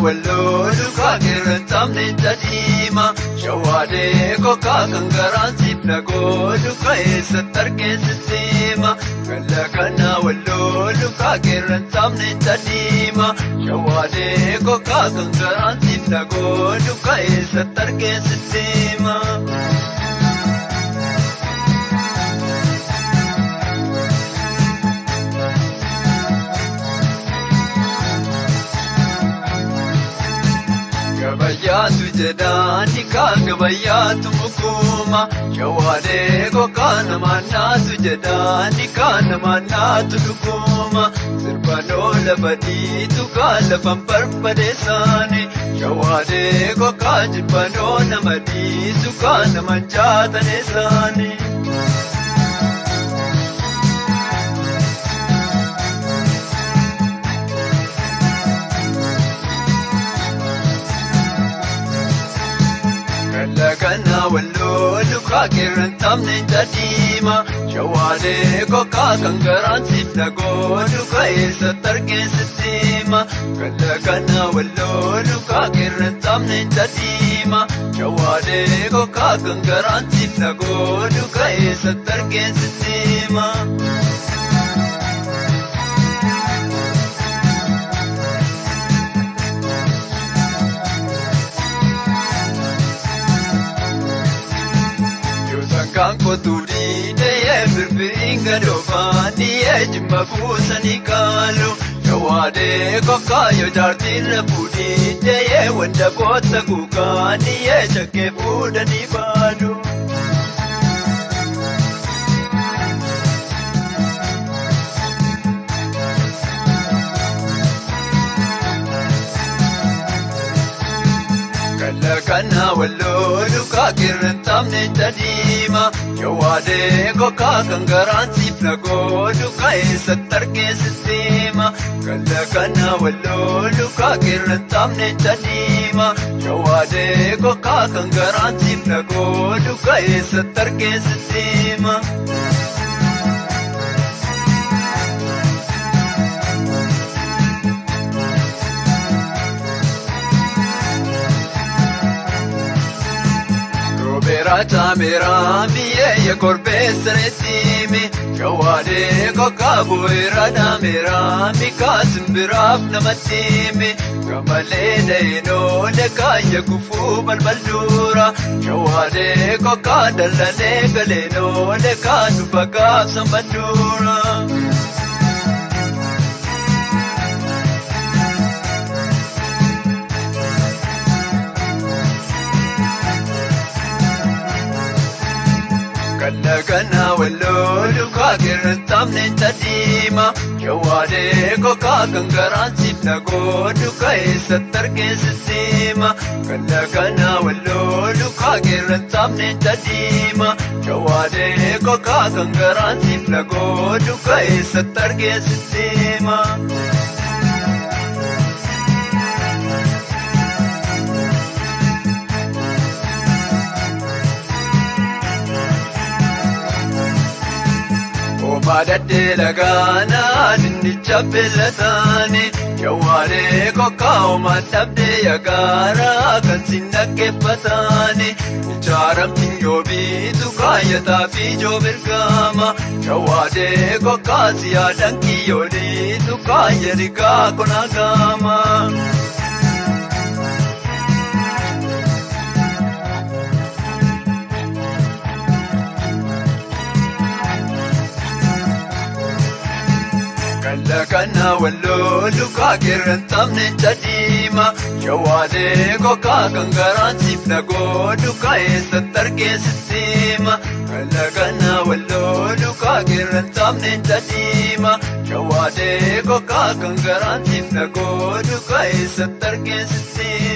wallo duka kiran tamne tadima shawade koka kangaran sipna go duka satarke sistema kalla kana wallo duka kiran tamne tadima shawade koka kangaran sipna go duka satarke sistema Gabayatu jedani ka gabayatu mukuma shawade ko kana manatu jedani kana manatu dukuma sirbano labadi tu kala pamparpadesani shawade ko kajibano namadi tu kana manjata nesani Kana wallo duka kiran tamne tadima shawade koka kangaran sipna go duka satarke sistema kana wallo duka kiran tamne tadima shawade koka kangaran sipna go duka satarke sistema Kanko turi de birbiringa dovani ejma busani kalu shawade kokayo jartin pudi de wanda bota kukani echake pudani badu Kana wallo duka kiran tamne tadima shawade koka kangaran sipna go duka satarke sistema kana wallo duka kiran tamne tadima shawade koka kangaran sipna go duka satarke sistema Berata merami ye korbesretimi shawade koka buirada merami kasimbiraf namatimi kamale deino le kaya kufu balbaldura shawade koka dalale galeno le kanu baka sambandura Kana wallo duka kiran tamne tadima shawade koka kangaran sipna go duka satarke sistema kana wallo duka kiran tamne tadima shawade koka kangaran sipna go duka satarke sistema Badate lagana dindi chapelatani shawade koka matabde yagara kansinna ke patani charam tinjobi dukaya tafi jo birgama shawade koka siya danki yodi dukaya rika konagama Kana wallo duka kiran tamne tadima shawade koka kangaran sipna go duka satarke sistema kana wallo duka kiran tamne tadima shawade koka kangaran sipna go duka satarke sistema